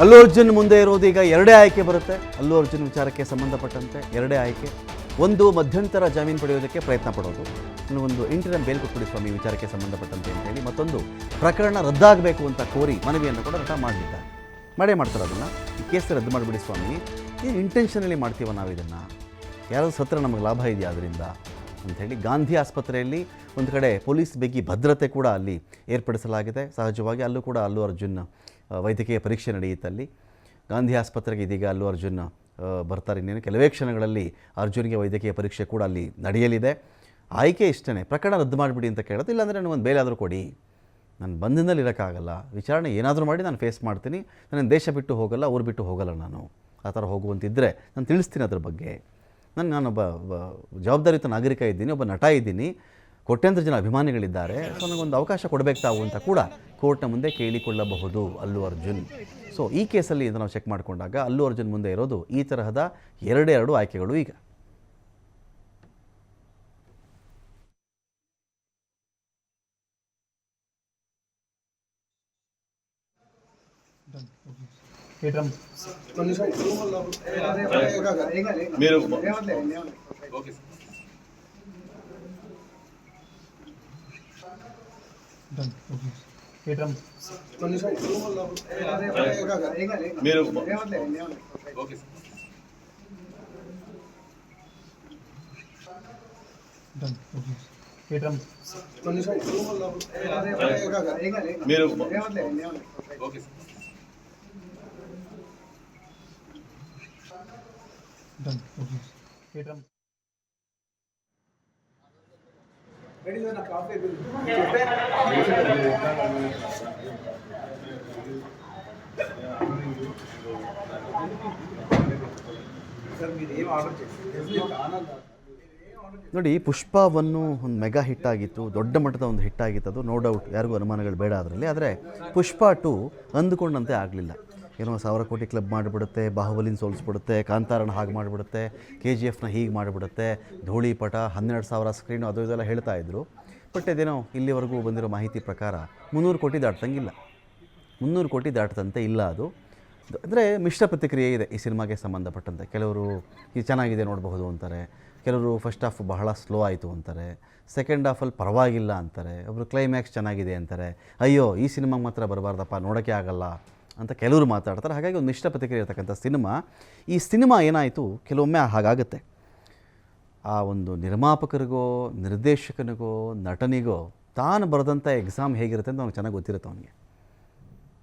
ಅಲ್ಲು ಅರ್ಜುನ್ ಮುಂದೆ ಇರೋದು ಈಗ ಎರಡೇ ಆಯ್ಕೆ ಬರುತ್ತೆ. ಅಲ್ಲು ಅರ್ಜುನ್ ವಿಚಾರಕ್ಕೆ ಸಂಬಂಧಪಟ್ಟಂತೆ ಎರಡೇ ಆಯ್ಕೆ. ಒಂದು, ಮಧ್ಯಂತರ ಜಾಮೀನು ಪಡೆಯೋದಕ್ಕೆ ಪ್ರಯತ್ನ ಪಡೋದು, ಒಂದು ಇಂಟರಿಮ್ ಬೇಲ್ ಕೊಟ್ಬಿಡಿ ಸ್ವಾಮಿ ವಿಚಾರಕ್ಕೆ ಸಂಬಂಧಪಟ್ಟಂತೆ ಅಂತ ಹೇಳಿ. ಮತ್ತೊಂದು, ಪ್ರಕರಣ ರದ್ದಾಗಬೇಕು ಅಂತ ಕೋರಿ ಮನವಿಯನ್ನು ಕೂಡ ನಟ ಮಾಡಲಿದ್ದಾರೆ. ಮಾಡ್ತಾರೆ ಅದನ್ನು. ಈ ಕೇಸ್ ರದ್ದು ಮಾಡಿಬಿಡಿ ಸ್ವಾಮಿ, ಏನು ಇಂಟೆನ್ಷನಲ್ಲಿ ಮಾಡ್ತೀವ ನಾವು ಇದನ್ನು, ಯಾರೋ ಸತ್ರ ನಮಗೆ ಲಾಭ ಇದೆಯಾ ಅದರಿಂದ ಅಂಥೇಳಿ ಗಾಂಧಿ ಆಸ್ಪತ್ರೆಯಲ್ಲಿ ಒಂದು ಕಡೆ ಪೊಲೀಸ್ ಬಿಗಿ ಭದ್ರತೆ ಕೂಡ ಅಲ್ಲಿ ಏರ್ಪಡಿಸಲಾಗಿದೆ. ಸಹಜವಾಗಿ ಅಲ್ಲೂ ಕೂಡ ಅಲ್ಲು ಅರ್ಜುನ್ ವೈದ್ಯಕೀಯ ಪರೀಕ್ಷೆ ನಡೆಯುತ್ತಲ್ಲಿ. ಗಾಂಧಿ ಆಸ್ಪತ್ರೆಗೆ ಇದೀಗ ಅಲ್ಲು ಅರ್ಜುನ್ ಬರ್ತಾರೆ. ಇನ್ನೇನು ಕೆಲವೇ ಕ್ಷಣಗಳಲ್ಲಿ ಅರ್ಜುನ್ಗೆ ವೈದ್ಯಕೀಯ ಪರೀಕ್ಷೆ ಕೂಡ ಅಲ್ಲಿ ನಡೆಯಲಿದೆ. ಆಯ್ಕೆ ಇಷ್ಟೇ, ಪ್ರಕರಣ ರದ್ದು ಮಾಡಿಬಿಡಿ ಅಂತ ಕೇಳೋದು. ಇಲ್ಲಾಂದರೆ ನಾನು ಒಂದು ಬೇಲಾದರೂ ಕೊಡಿ, ನಾನು ಬಂದಿನಲ್ಲಿ ಇರೋಕ್ಕಾಗಲ್ಲ, ವಿಚಾರಣೆ ಏನಾದರೂ ಮಾಡಿ ನಾನು ಫೇಸ್ ಮಾಡ್ತೀನಿ, ನಾನು ದೇಶ ಬಿಟ್ಟು ಹೋಗಲ್ಲ, ಊರು ಬಿಟ್ಟು ಹೋಗಲ್ಲ, ನಾನು ಆ ಥರ ಹೋಗುವಂತಿದ್ದರೆ ನಾನು ತಿಳಿಸ್ತೀನಿ ಅದ್ರ ಬಗ್ಗೆ. ನಾನೊಬ್ಬ ಜವಾಬ್ದಾರಿಯುತ ನಾಗರಿಕ ಇದ್ದೀನಿ, ಒಬ್ಬ ನಟ ಇದ್ದೀನಿ, ಕೋಟ್ಯಾಂತರ ಜನ ಅಭಿಮಾನಿಗಳಿದ್ದಾರೆ, ಸೊ ನನಗೊಂದು ಅವಕಾಶ ಕೊಡಬೇಕು ತಾವು ಅಂತ ಕೂಡ ಕೋರ್ಟ್ನ ಮುಂದೆ ಕೇಳಿಕೊಳ್ಳಬಹುದು ಅಲ್ಲು ಅರ್ಜುನ್. ಸೊ ಈ ಕೇಸಲ್ಲಿ ನಾವು ಚೆಕ್ ಮಾಡಿಕೊಂಡಾಗ ಅಲ್ಲು ಅರ್ಜುನ್ ಮುಂದೆ ಇರೋದು ಈ ತರಹದ ಎರಡೆರಡು ಆಯ್ಕೆಗಳು. ಈಗ ನೋಡಿ, ಪುಷ್ಪವನ್ನು ಒಂದು ಮೆಗಾ ಹಿಟ್ ಆಗಿತ್ತು, ದೊಡ್ಡ ಮಟ್ಟದ ಒಂದು ಹಿಟ್ ಆಗಿತ್ತು. ಅದು ನೋ ಡೌಟ್, ಯಾರಿಗೂ ಅನುಮಾನಗಳು ಬೇಡ ಅದರಲ್ಲಿ. ಆದರೆ ಪುಷ್ಪ 2 ಅಂದುಕೊಂಡಂತೆ ಆಗಲಿಲ್ಲ. ಏನೋ 1000 ಕೋಟಿ ಕ್ಲಬ್ ಮಾಡಿಬಿಡುತ್ತೆ, ಬಾಹುಬಲಿನ ಸೋಲಿಸ್ಬಿಡುತ್ತೆ, ಕಾಂತಾರನ ಹಾಗೆ ಮಾಡಿಬಿಡುತ್ತೆ, KGFನ ಹೀಗೆ ಮಾಡಿಬಿಡುತ್ತೆ, ಧೂಳಿಪಟ 12,000 ಸ್ಕ್ರೀನು ಅದು ಇದೆಲ್ಲ ಹೇಳ್ತಾ ಇದ್ರು. ಬಟ್ ಇದೇನೋ ಇಲ್ಲಿವರೆಗೂ ಬಂದಿರೋ ಮಾಹಿತಿ ಪ್ರಕಾರ 300 ಕೋಟಿ ದಾಟ್ತಂಗಿಲ್ಲ, 300 ಕೋಟಿ ದಾಟ್ತಂತೆ ಇಲ್ಲ. ಅದು ಅಂದರೆ ಮಿಶ್ರ ಪ್ರತಿಕ್ರಿಯೆ ಇದೆ ಈ ಸಿನಿಮಾಗೆ ಸಂಬಂಧಪಟ್ಟಂತೆ. ಕೆಲವರು ಇದು ಚೆನ್ನಾಗಿದೆ ನೋಡಬಹುದು ಅಂತಾರೆ, ಕೆಲವರು ಫಸ್ಟ್ ಹಾಫ್ ಬಹಳ ಸ್ಲೋ ಆಯಿತು ಅಂತಾರೆ, ಸೆಕೆಂಡ್ ಹಾಫಲ್ಲಿ ಪರವಾಗಿಲ್ಲ ಅಂತಾರೆ, ಒಬ್ಬರು ಕ್ಲೈಮ್ಯಾಕ್ಸ್ ಚೆನ್ನಾಗಿದೆ ಅಂತಾರೆ, ಅಯ್ಯೋ ಈ ಸಿನಿಮಾಗೆ ಮಾತ್ರ ಬರಬಾರ್ದಪ್ಪ, ನೋಡೋಕ್ಕೆ ಆಗಲ್ಲ ಅಂತ ಕೆಲವರು ಮಾತಾಡ್ತಾರೆ. ಹಾಗಾಗಿ ಒಂದು ಮಿಶ್ರ ಪ್ರತಿಕ್ರಿಯೆ ಇರತಕ್ಕಂಥ ಸಿನಿಮಾ. ಈ ಸಿನಿಮಾ ಏನಾಯಿತು, ಕೆಲವೊಮ್ಮೆ ಹಾಗಾಗುತ್ತೆ. ಆ ಒಂದು ನಿರ್ಮಾಪಕರಿಗೋ, ನಿರ್ದೇಶಕನಿಗೋ, ನಟನಿಗೋ ತಾನು ಬರೆದಂಥ ಎಕ್ಸಾಮ್ ಹೇಗಿರುತ್ತೆ ಅಂತ ಅವ್ನಿಗೆ ಚೆನ್ನಾಗಿ ಗೊತ್ತಿರುತ್ತೆ. ಅವನಿಗೆ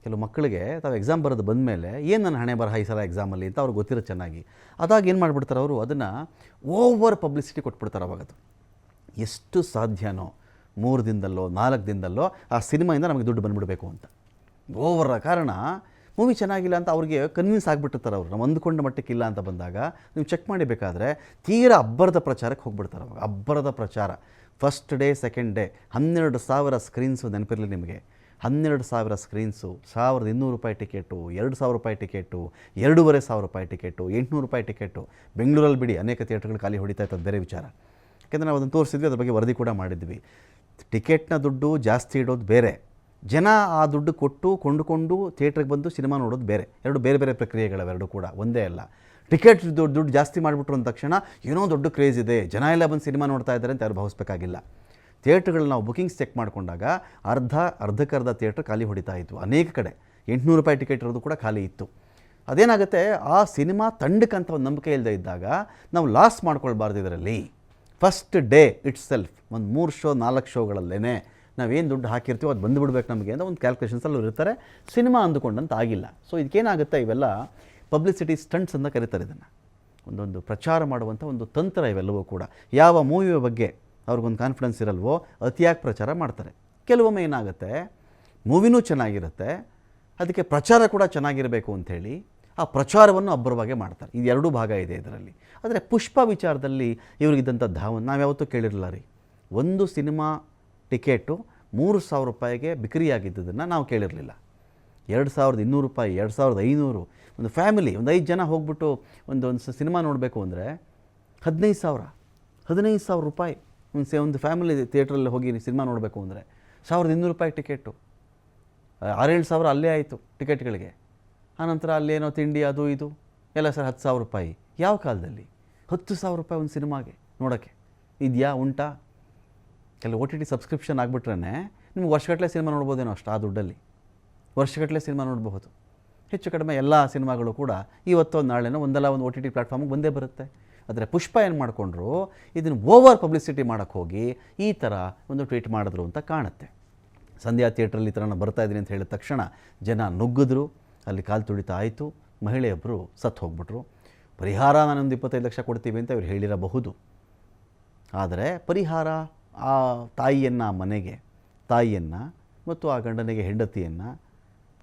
ಕೆಲವು ಮಕ್ಕಳಿಗೆ ತಾವು ಎಕ್ಸಾಮ್ ಬರೋದು ಬಂದಮೇಲೆ ಏನು ನನ್ನ ಹಣೆ ಬರಹ ಈ ಸಲ ಎಕ್ಸಾಮಲ್ಲಿ ಅಂತ ಅವ್ರಿಗೆ ಗೊತ್ತಿರುತ್ತೆ ಚೆನ್ನಾಗಿ. ಅದಾಗ ಏನು ಮಾಡಿಬಿಡ್ತಾರೆ ಅವರು, ಅದನ್ನು ಓವರ್ ಪಬ್ಲಿಸಿಟಿ ಕೊಟ್ಬಿಡ್ತಾರೆ. ಅವಾಗದು ಎಷ್ಟು ಸಾಧ್ಯನೋ 3 ದಿನದಲ್ಲೋ 4 ದಿನದಲ್ಲೋ ಆ ಸಿನಿಮಾಯಿಂದ ನಮಗೆ ದುಡ್ಡು ಬಂದುಬಿಡಬೇಕು ಅಂತ ಓವರ ಕಾರಣ ಮೂವಿ ಚೆನ್ನಾಗಿಲ್ಲ ಅಂತ ಅವ್ರಿಗೆ ಕನ್ವಿನ್ಸ್ ಆಗಿಬಿಟ್ಟಿರ್ತಾರೆ. ಅವರು ನಾವು ಅಂದುಕೊಂಡ ಮಟ್ಟಕ್ಕಿಲ್ಲ ಅಂತ ಬಂದಾಗ ನೀವು ಚೆಕ್ ಮಾಡಬೇಕಾದ್ರೆ ತೀರಾ ಅಬ್ಬರದ ಪ್ರಚಾರಕ್ಕೆ ಹೋಗ್ಬಿಡ್ತಾರೆ. ಅವಾಗ ಅಬ್ಬರದ ಪ್ರಚಾರ first day second day 12,000 screens. ನೆನಪಿರಲಿ ನಿಮಗೆ, 12,000 ಸ್ಕ್ರೀನ್ಸು, 1,200 ರೂಪಾಯಿ ಟಿಕೆಟು, 2,000 ರೂಪಾಯಿ ಟಿಕೆಟು, 2,500 ರೂಪಾಯಿ ಟಿಕೆಟು, 800 ರೂಪಾಯಿ ಟಿಕೆಟು. ಬೆಂಗಳೂರಲ್ಲಿ ಬಿಡಿ ಅನೇಕ ಥಿಯೇಟರ್ಗಳು ಖಾಲಿ ಹೊಡಿತಾ ಇತ್ತು, ಅದು ಬೇರೆ ವಿಚಾರ. ಯಾಕೆಂದರೆ ನಾವು ಅದನ್ನು ತೋರಿಸಿದ್ವಿ, ಅದ್ರ ಬಗ್ಗೆ ವರದಿ ಕೂಡ ಮಾಡಿದ್ವಿ. ಟಿಕೆಟ್ನ ದುಡ್ಡು ಜಾಸ್ತಿ ಇಡೋದು ಬೇರೆ, ಜನ ಆ ದುಡ್ಡು ಕೊಟ್ಟು ಕೊಂಡುಕೊಂಡು ಥಿಯೇಟ್ರಿಗೆ ಬಂದು ಸಿನಿಮಾ ನೋಡೋದು ಬೇರೆ. ಎರಡು ಬೇರೆ ಬೇರೆ ಪ್ರಕ್ರಿಯೆಗಳವೆರಡು ಕೂಡ ಒಂದೇ ಅಲ್ಲ. ಟಿಕೆಟ್ ದುಡ್ಡು ಜಾಸ್ತಿ ಮಾಡಿಬಿಟ್ರು ಅಂದ ತಕ್ಷಣ ಏನೋ ದೊಡ್ಡ ಕ್ರೇಜ್ ಇದೆ, ಜನ ಎಲ್ಲ ಬಂದು ಸಿನಿಮಾ ನೋಡ್ತಾ ಇದ್ದಾರೆ ಅಂತ ಯಾರು ಭಾವಿಸ್ಬೇಕಾಗಿಲ್ಲ. ಥಿಯೇಟ್ರ್ಗಳು ನಾವು ಬುಕಿಂಗ್ಸ್ ಚೆಕ್ ಮಾಡಿಕೊಂಡಾಗ ಅರ್ಧಕ್ಕರ್ಧ ಥಿಯೇಟ್ರ್ ಖಾಲಿ ಹೊಡಿತಾ ಇತ್ತು. ಅನೇಕ ಕಡೆ 800 ರೂಪಾಯಿ ಟಿಕೆಟ್ ಇರೋದು ಕೂಡ ಖಾಲಿ ಇತ್ತು. ಅದೇನಾಗುತ್ತೆ, ಆ ಸಿನಿಮಾ ತಂಡಕ್ಕಂತ ಒಂದು ನಂಬಿಕೆ ಇಲ್ಲದೆ ಇದ್ದಾಗ ನಾವು ಲಾಸ್ ಮಾಡ್ಕೊಳ್ಬಾರ್ದು. ಇದರಲ್ಲಿ ಫಸ್ಟ್ ಡೇ ಇಟ್ಸ್ ಸೆಲ್ಫ್ ಒಂದು 3 ಶೋ 4 ಶೋಗಳಲ್ಲೇ ನಾವೇನು ದುಡ್ಡು ಹಾಕಿರ್ತೀವೋ ಅದು ಬಂದುಬಿಡ್ಬೇಕು ನಮಗೆ ಅಂತ ಒಂದು ಕ್ಯಾಲ್ಕುಲೇಷನ್ಸಲ್ಲೂ ಇರ್ತಾರೆ. ಸಿನಿಮಾ ಅಂದುಕೊಂಡಂತ ಆಗಿಲ್ಲ. ಸೊ ಇದಕ್ಕೇನಾಗುತ್ತೆ, ಇವೆಲ್ಲ ಪಬ್ಲಿಸಿಟಿ ಸ್ಟಂಟ್ಸ್ ಅಂತ ಕರೀತಾರೆ. ಇದನ್ನು ಒಂದೊಂದು ಪ್ರಚಾರ ಮಾಡುವಂಥ ಒಂದು ತಂತ್ರ ಇವೆಲ್ಲವೂ ಕೂಡ. ಯಾವ ಮೂವಿಯ ಬಗ್ಗೆ ಅವ್ರಿಗೊಂದು ಕಾನ್ಫಿಡೆನ್ಸ್ ಇರಲ್ವೋ ಅತಿಯಾಗಿ ಪ್ರಚಾರ ಮಾಡ್ತಾರೆ. ಕೆಲವೊಮ್ಮೆ ಏನಾಗುತ್ತೆ, ಮೂವಿನೂ ಚೆನ್ನಾಗಿರುತ್ತೆ, ಅದಕ್ಕೆ ಪ್ರಚಾರ ಕೂಡ ಚೆನ್ನಾಗಿರಬೇಕು ಅಂಥೇಳಿ ಆ ಪ್ರಚಾರವನ್ನು ಅಬ್ಬರವಾಗಿ ಮಾಡ್ತಾರೆ. ಇದು ಎರಡೂ ಭಾಗ ಇದೆ ಇದರಲ್ಲಿ. ಆದರೆ ಪುಷ್ಪ ವಿಚಾರದಲ್ಲಿ ಇವ್ರಿಗಿದ್ದಂಥ ಧಾವನ್ ನಾವು ಯಾವತ್ತೂ ಕೇಳಿರಲಿಲ್ಲ ರೀ. ಒಂದು ಸಿನಿಮಾ ಟಿಕೆಟು 3,000 ರೂಪಾಯಿಗೆ ಬಿಕ್ರಿಯಾಗಿದ್ದದನ್ನು ನಾವು ಕೇಳಿರಲಿಲ್ಲ. 2,200 ರೂಪಾಯಿ, 2,500, ಒಂದು ಫ್ಯಾಮಿಲಿ ಒಂದು 5 ಜನ ಹೋಗ್ಬಿಟ್ಟು ಒಂದು ಸಿನಿಮಾ ನೋಡಬೇಕು ಅಂದರೆ 15,000 ರೂಪಾಯಿ. ಒಂದು ಫ್ಯಾಮಿಲಿ ಥಿಯೇಟ್ರಲ್ಲಿ ಹೋಗಿ ಸಿನಿಮಾ ನೋಡಬೇಕು ಅಂದರೆ 1,200 ರೂಪಾಯಿ ಟಿಕೆಟು, 6-7 ಸಾವಿರ ಅಲ್ಲೇ ಆಯಿತು ಟಿಕೆಟ್ಗಳಿಗೆ. ಆನಂತರ ಅಲ್ಲೇನೋ ತಿಂಡಿ ಅದು ಇದು ಎಲ್ಲ ಸರ್ 10,000 ರೂಪಾಯಿ. ಯಾವ ಕಾಲದಲ್ಲಿ 10,000 ರೂಪಾಯಿ ಒಂದು ಸಿನಿಮಾಗೆ ನೋಡೋಕ್ಕೆ ಇದೆಯಾ, ಉಂಟಾ? ಕೆಲವು OTT ಸಬ್ಸ್ಕ್ರಿಪ್ಷನ್ ಆಗಿಬಿಟ್ರೆ ನಿಮ್ಗೆ ವರ್ಷಗಟ್ಟಲೆ ಸಿನಿಮಾ ನೋಡ್ಬೋದೇನೋ ಅಷ್ಟು. ಆ ದುಡ್ಡಲ್ಲಿ ವರ್ಷಗಟ್ಟಲೆ ಸಿನಿಮಾ ನೋಡಬಹುದು. ಹೆಚ್ಚು ಕಡಿಮೆ ಎಲ್ಲ ಸಿನಿಮಾಗಳು ಕೂಡ ಇವತ್ತೋ ನಾಳೆನೋ ಒಂದಲ್ಲ ಒಂದು OTT ಪ್ಲ್ಯಾಟ್ಫಾರ್ಮಿಗೆ ಬಂದೇ ಬರುತ್ತೆ. ಆದರೆ ಪುಷ್ಪ ಏನು ಮಾಡಿಕೊಂಡ್ರು, ಇದನ್ನು ಓವರ್ ಪಬ್ಲಿಸಿಟಿ ಮಾಡೋಕ್ಕೆ ಹೋಗಿ ಈ ಥರ ಒಂದು ಟ್ವೀಟ್ ಮಾಡಿದ್ರು ಅಂತ ಕಾಣುತ್ತೆ. ಸಂಧ್ಯಾ ಥಿಯೇಟ್ರಲ್ಲಿ ಈ ಥರ ನಾನು ಬರ್ತಾ ಇದ್ದೀನಿ ಅಂತ ಹೇಳಿದ ತಕ್ಷಣ ಜನ ನುಗ್ಗಿದ್ರು, ಅಲ್ಲಿ ಕಾಲು ತುಳಿತ ಆಯಿತು. ಮಹಿಳೆಯೊಬ್ಬರು ಸತ್ತು ಹೋಗ್ಬಿಟ್ರು. ಪರಿಹಾರ ನಾನೊಂದು 25 ಲಕ್ಷ ಕೊಡ್ತೀವಿ ಅಂತ ಇವ್ರು ಹೇಳಿರಬಹುದು. ಆದರೆ ಪರಿಹಾರ ಆ ತಾಯಿಯನ್ನು, ಮನೆಗೆ ತಾಯಿಯನ್ನು ಮತ್ತು ಆ ಗಂಡನಿಗೆ ಹೆಂಡತಿಯನ್ನು,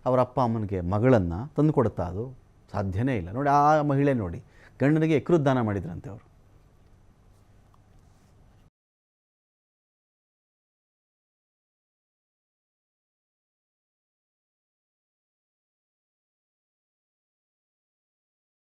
ಅವರ ಅಪ್ಪ ಅಮ್ಮನಿಗೆ ಮಗಳನ್ನು ತಂದು ಕೊಡುತ್ತಾ? ಅದು ಸಾಧ್ಯನೇ ಇಲ್ಲ. ನೋಡಿ, ಆ ಮಹಿಳೆ ನೋಡಿ ಗಂಡನಿಗೆ ಯಕೃತ್ ದಾನ ಮಾಡಿದ್ರಂತೆ ಅವರು.